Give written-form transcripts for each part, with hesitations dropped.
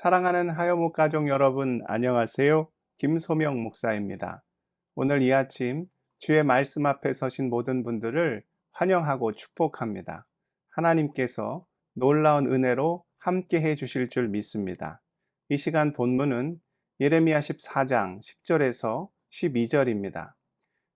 사랑하는 하여목 가족 여러분, 안녕하세요. 김소명 목사입니다. 오늘 이 아침 주의 말씀 앞에 서신 모든 분들을 환영하고 축복합니다. 하나님께서 놀라운 은혜로 함께 해 주실 줄 믿습니다. 이 시간 본문은 예레미야 14장 10절에서 12절입니다.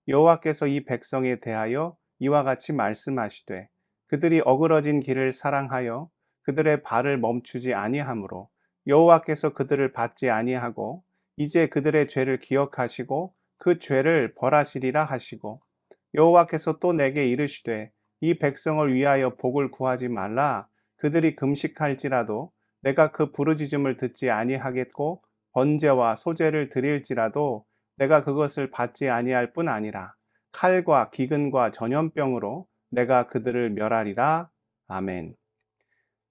여호와께서 이 백성에 대하여 이와 같이 말씀하시되 그들이 어그러진 길을 사랑하여 그들의 발을 멈추지 아니하므로 여호와께서 그들을 받지 아니하고 이제 그들의 죄를 기억하시고 그 죄를 벌하시리라 하시고 여호와께서 또 내게 이르시되 이 백성을 위하여 복을 구하지 말라. 그들이 금식할지라도 내가 그 부르짖음을 듣지 아니하겠고 번제와 소제를 드릴지라도 내가 그것을 받지 아니할 뿐 아니라 칼과 기근과 전염병으로 내가 그들을 멸하리라. 아멘.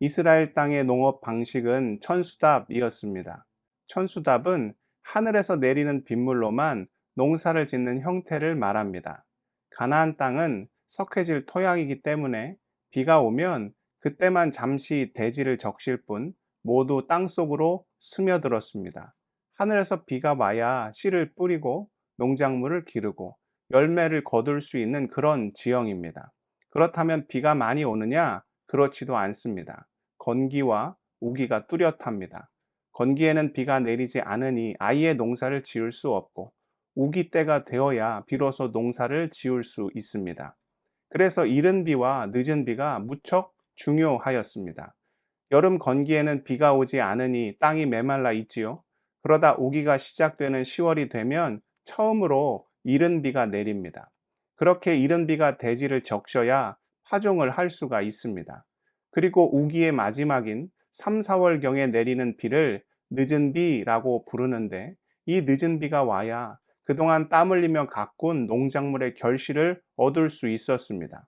이스라엘 땅의 농업 방식은 천수답이었습니다. 천수답은 하늘에서 내리는 빗물로만 농사를 짓는 형태를 말합니다. 가나안 땅은 석회질 토양이기 때문에 비가 오면 그때만 잠시 대지를 적실 뿐 모두 땅속으로 스며들었습니다. 하늘에서 비가 와야 씨를 뿌리고 농작물을 기르고 열매를 거둘 수 있는 그런 지형입니다. 그렇다면 비가 많이 오느냐? 그렇지도 않습니다. 건기와 우기가 뚜렷합니다. 건기에는 비가 내리지 않으니 아예 농사를 지을 수 없고 우기 때가 되어야 비로소 농사를 지을 수 있습니다. 그래서 이른 비와 늦은 비가 무척 중요하였습니다. 여름 건기에는 비가 오지 않으니 땅이 메말라 있지요. 그러다 우기가 시작되는 10월이 되면 처음으로 이른 비가 내립니다. 그렇게 이른 비가 대지를 적셔야 파종을 할 수가 있습니다. 그리고 우기의 마지막인 3, 4월경에 내리는 비를 늦은 비라고 부르는데 이 늦은 비가 와야 그동안 땀 흘리며 가꾼 농작물의 결실을 얻을 수 있었습니다.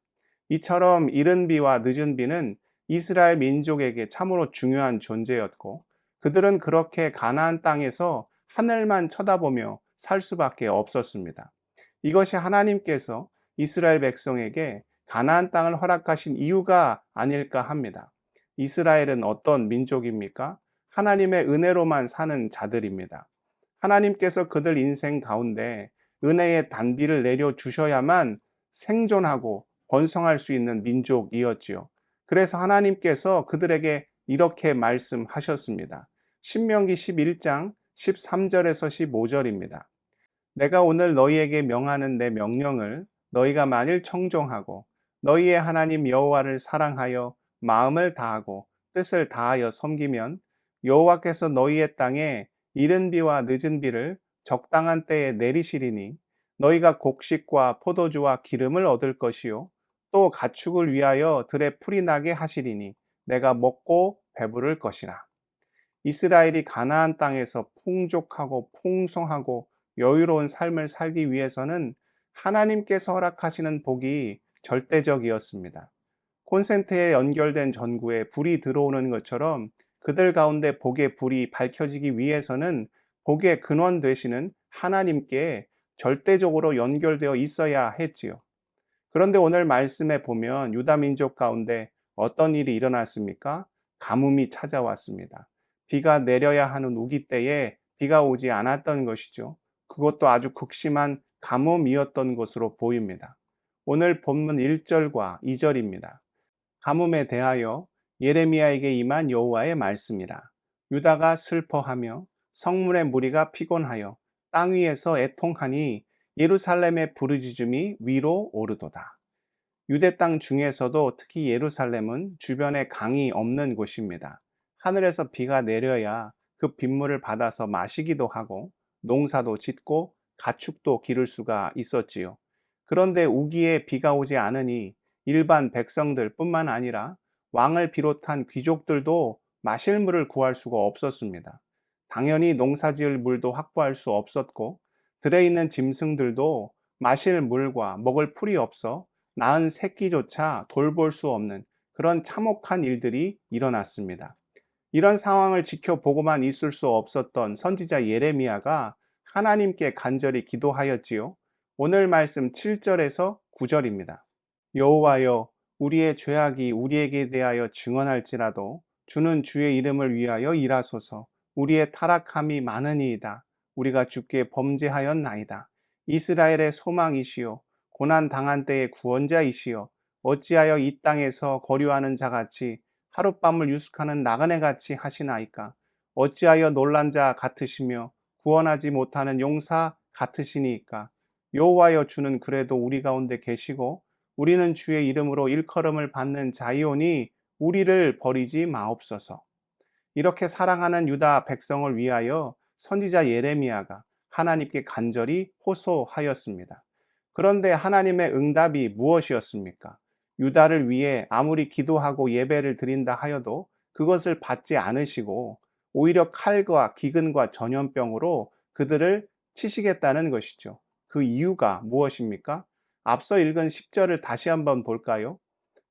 이처럼 이른 비와 늦은 비는 이스라엘 민족에게 참으로 중요한 존재였고 그들은 그렇게 가나안 땅에서 하늘만 쳐다보며 살 수밖에 없었습니다. 이것이 하나님께서 이스라엘 백성에게 가나안 땅을 허락하신 이유가 아닐까 합니다. 이스라엘은 어떤 민족입니까? 하나님의 은혜로만 사는 자들입니다. 하나님께서 그들 인생 가운데 은혜의 단비를 내려주셔야만 생존하고 번성할 수 있는 민족이었지요. 그래서 하나님께서 그들에게 이렇게 말씀하셨습니다. 신명기 11장 13절에서 15절입니다. 내가 오늘 너희에게 명하는 내 명령을 너희가 만일 청종하고 너희의 하나님 여호와를 사랑하여 마음을 다하고 뜻을 다하여 섬기면 여호와께서 너희의 땅에 이른 비와 늦은 비를 적당한 때에 내리시리니 너희가 곡식과 포도주와 기름을 얻을 것이요 또 가축을 위하여 들에 풀이 나게 하시리니 내가 먹고 배부를 것이라. 이스라엘이 가나안 땅에서 풍족하고 풍성하고 여유로운 삶을 살기 위해서는 하나님께서 허락하시는 복이 절대적이었습니다. 콘센트에 연결된 전구에 불이 들어오는 것처럼 그들 가운데 복의 불이 밝혀지기 위해서는 복의 근원 되시는 하나님께 절대적으로 연결되어 있어야 했지요. 그런데 오늘 말씀에 보면 유다 민족 가운데 어떤 일이 일어났습니까? 가뭄이 찾아왔습니다. 비가 내려야 하는 우기 때에 비가 오지 않았던 것이죠. 그것도 아주 극심한 가뭄이었던 것으로 보입니다. 오늘 본문 1절과 2절입니다. 가뭄에 대하여 예레미야에게 임한 여호와의 말씀이라. 유다가 슬퍼하며 성문의 무리가 피곤하여 땅 위에서 애통하니 예루살렘의 부르짖음이 위로 오르도다. 유대 땅 중에서도 특히 예루살렘은 주변에 강이 없는 곳입니다. 하늘에서 비가 내려야 그 빗물을 받아서 마시기도 하고 농사도 짓고 가축도 기를 수가 있었지요. 그런데 우기에 비가 오지 않으니 일반 백성들 뿐만 아니라 왕을 비롯한 귀족들도 마실 물을 구할 수가 없었습니다. 당연히 농사지을 물도 확보할 수 없었고 들에 있는 짐승들도 마실 물과 먹을 풀이 없어 낳은 새끼조차 돌볼 수 없는 그런 참혹한 일들이 일어났습니다. 이런 상황을 지켜보고만 있을 수 없었던 선지자 예레미야가 하나님께 간절히 기도하였지요. 오늘 말씀 7절에서 9절입니다. 여호와여, 우리의 죄악이 우리에게 대하여 증언할지라도 주는 주의 이름을 위하여 일하소서. 우리의 타락함이 많으니이다. 우리가 주께 범죄하였나이다. 이스라엘의 소망이시요 고난 당한 때의 구원자이시요 어찌하여 이 땅에서 거류하는 자같이 하룻밤을 유숙하는 나그네같이 하시나이까. 어찌하여 놀란 자 같으시며 구원하지 못하는 용사 같으시니까. 여호와여, 주는 그래도 우리 가운데 계시고 우리는 주의 이름으로 일컬음을 받는 자이오니 우리를 버리지 마옵소서. 이렇게 사랑하는 유다 백성을 위하여 선지자 예레미야가 하나님께 간절히 호소하였습니다. 그런데 하나님의 응답이 무엇이었습니까? 유다를 위해 아무리 기도하고 예배를 드린다 하여도 그것을 받지 않으시고 오히려 칼과 기근과 전염병으로 그들을 치시겠다는 것이죠. 그 이유가 무엇입니까? 앞서 읽은 10절을 다시 한번 볼까요?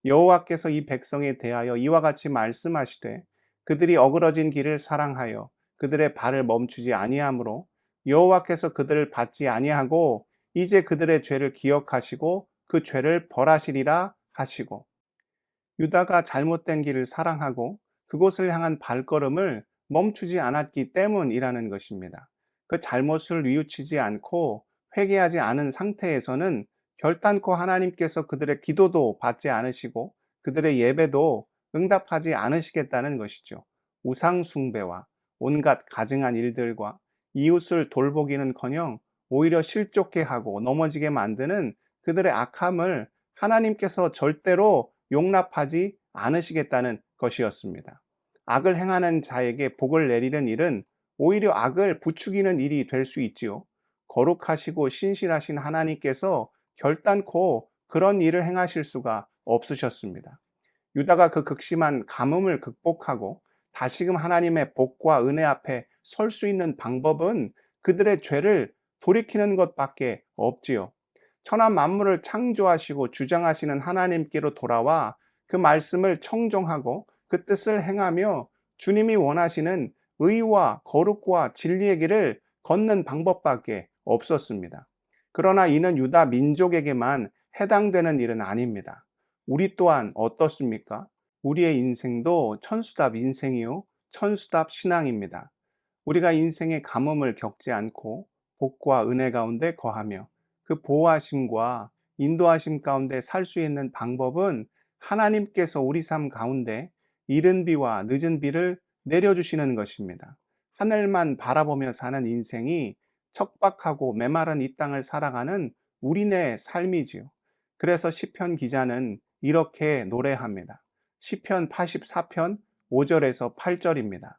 여호와께서 이 백성에 대하여 이와 같이 말씀하시되 그들이 어그러진 길을 사랑하여 그들의 발을 멈추지 아니하므로 여호와께서 그들을 받지 아니하고 이제 그들의 죄를 기억하시고 그 죄를 벌하시리라 하시고, 유다가 잘못된 길을 사랑하고 그곳을 향한 발걸음을 멈추지 않았기 때문이라는 것입니다. 그 잘못을 뉘우치지 않고 회개하지 않은 상태에서는 결단코 하나님께서 그들의 기도도 받지 않으시고 그들의 예배도 응답하지 않으시겠다는 것이죠. 우상숭배와 온갖 가증한 일들과 이웃을 돌보기는커녕 오히려 실족해 하고 넘어지게 만드는 그들의 악함을 하나님께서 절대로 용납하지 않으시겠다는 것이었습니다. 악을 행하는 자에게 복을 내리는 일은 오히려 악을 부추기는 일이 될 수 있지요. 거룩하시고 신실하신 하나님께서 결단코 그런 일을 행하실 수가 없으셨습니다. 유다가 그 극심한 가뭄을 극복하고 다시금 하나님의 복과 은혜 앞에 설 수 있는 방법은 그들의 죄를 돌이키는 것밖에 없지요. 천하 만물을 창조하시고 주장하시는 하나님께로 돌아와 그 말씀을 청종하고 그 뜻을 행하며 주님이 원하시는 의와 거룩과 진리의 길을 걷는 방법밖에 없었습니다. 그러나 이는 유다 민족에게만 해당되는 일은 아닙니다. 우리 또한 어떻습니까? 우리의 인생도 천수답 인생이요 천수답 신앙입니다. 우리가 인생의 가뭄을 겪지 않고 복과 은혜 가운데 거하며 그 보호하심과 인도하심 가운데 살 수 있는 방법은 하나님께서 우리 삶 가운데 이른 비와 늦은 비를 내려주시는 것입니다. 하늘만 바라보며 사는 인생이 척박하고 메마른 이 땅을 살아가는 우리네 삶이지요. 그래서 시편 기자는 이렇게 노래합니다. 시편 84편 5절에서 8절입니다.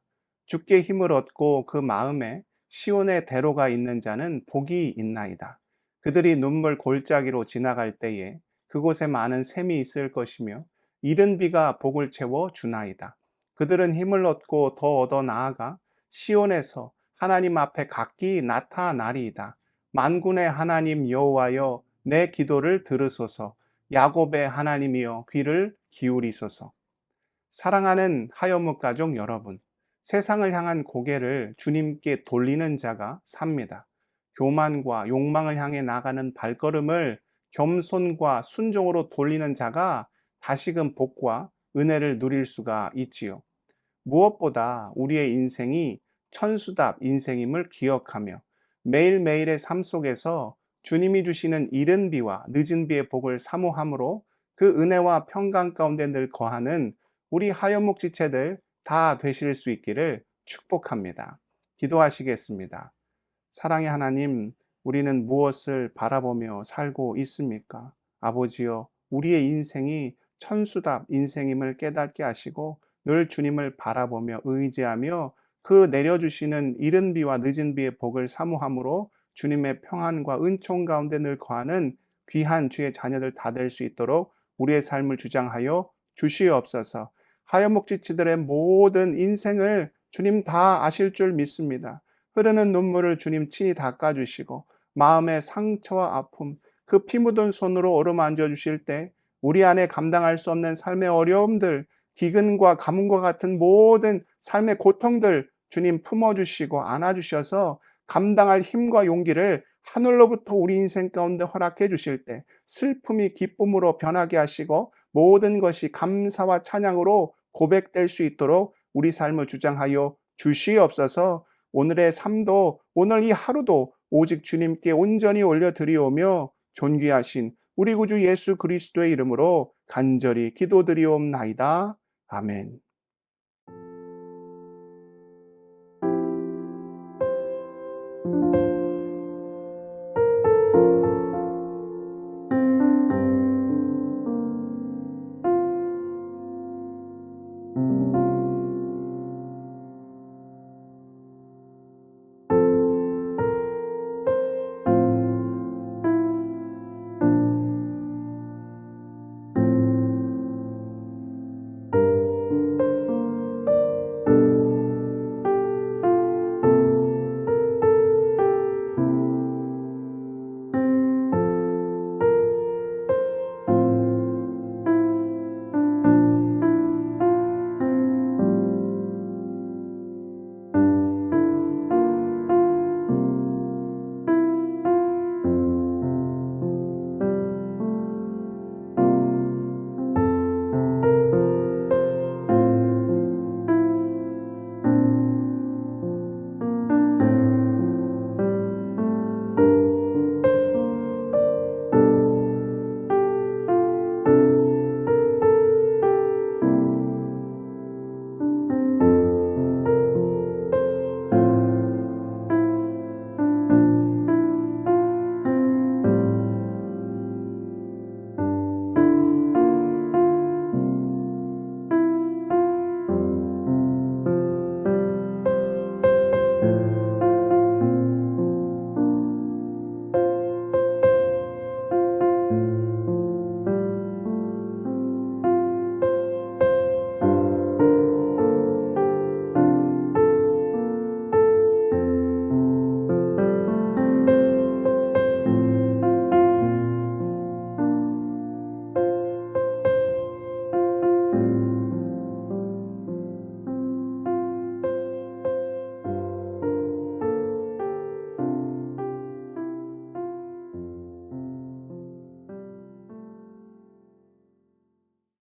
주께 힘을 얻고 그 마음에 시온의 대로가 있는 자는 복이 있나이다. 그들이 눈물 골짜기로 지나갈 때에 그곳에 많은 샘이 있을 것이며 이른 비가 복을 채워 주나이다. 그들은 힘을 얻고 더 얻어 나아가 시온에서 하나님 앞에 각기 나타나리이다. 만군의 하나님 여호와여, 내 기도를 들으소서. 야곱의 하나님이여, 귀를 기울이소서. 사랑하는 하여묵 가족 여러분, 세상을 향한 고개를 주님께 돌리는 자가 삽니다. 교만과 욕망을 향해 나가는 발걸음을 겸손과 순종으로 돌리는 자가 다시금 복과 은혜를 누릴 수가 있지요. 무엇보다 우리의 인생이 천수답 인생임을 기억하며 매일매일의 삶 속에서 주님이 주시는 이른 비와 늦은 비의 복을 사모함으로 그 은혜와 평강 가운데 늘 거하는 우리 하연목 지체들 다 되실 수 있기를 축복합니다. 기도하시겠습니다. 사랑의 하나님, 우리는 무엇을 바라보며 살고 있습니까? 아버지여, 우리의 인생이 천수답 인생임을 깨닫게 하시고 늘 주님을 바라보며 의지하며 그 내려주시는 이른 비와 늦은 비의 복을 사모함으로 주님의 평안과 은총 가운데 늘 거하는 귀한 주의 자녀들 다 될 수 있도록 우리의 삶을 주장하여 주시옵소서. 하여목지치들의 모든 인생을 주님 다 아실 줄 믿습니다. 흐르는 눈물을 주님 친히 닦아주시고 마음의 상처와 아픔, 그 피 묻은 손으로 어루만져 주실 때 우리 안에 감당할 수 없는 삶의 어려움들, 기근과 가뭄과 같은 모든 삶의 고통들 주님 품어주시고 안아주셔서 감당할 힘과 용기를 하늘로부터 우리 인생 가운데 허락해 주실 때 슬픔이 기쁨으로 변하게 하시고 모든 것이 감사와 찬양으로 고백될 수 있도록 우리 삶을 주장하여 주시옵소서. 오늘의 삶도, 오늘 이 하루도 오직 주님께 온전히 올려드리오며 존귀하신 우리 구주 예수 그리스도의 이름으로 간절히 기도드리옵나이다. 아멘.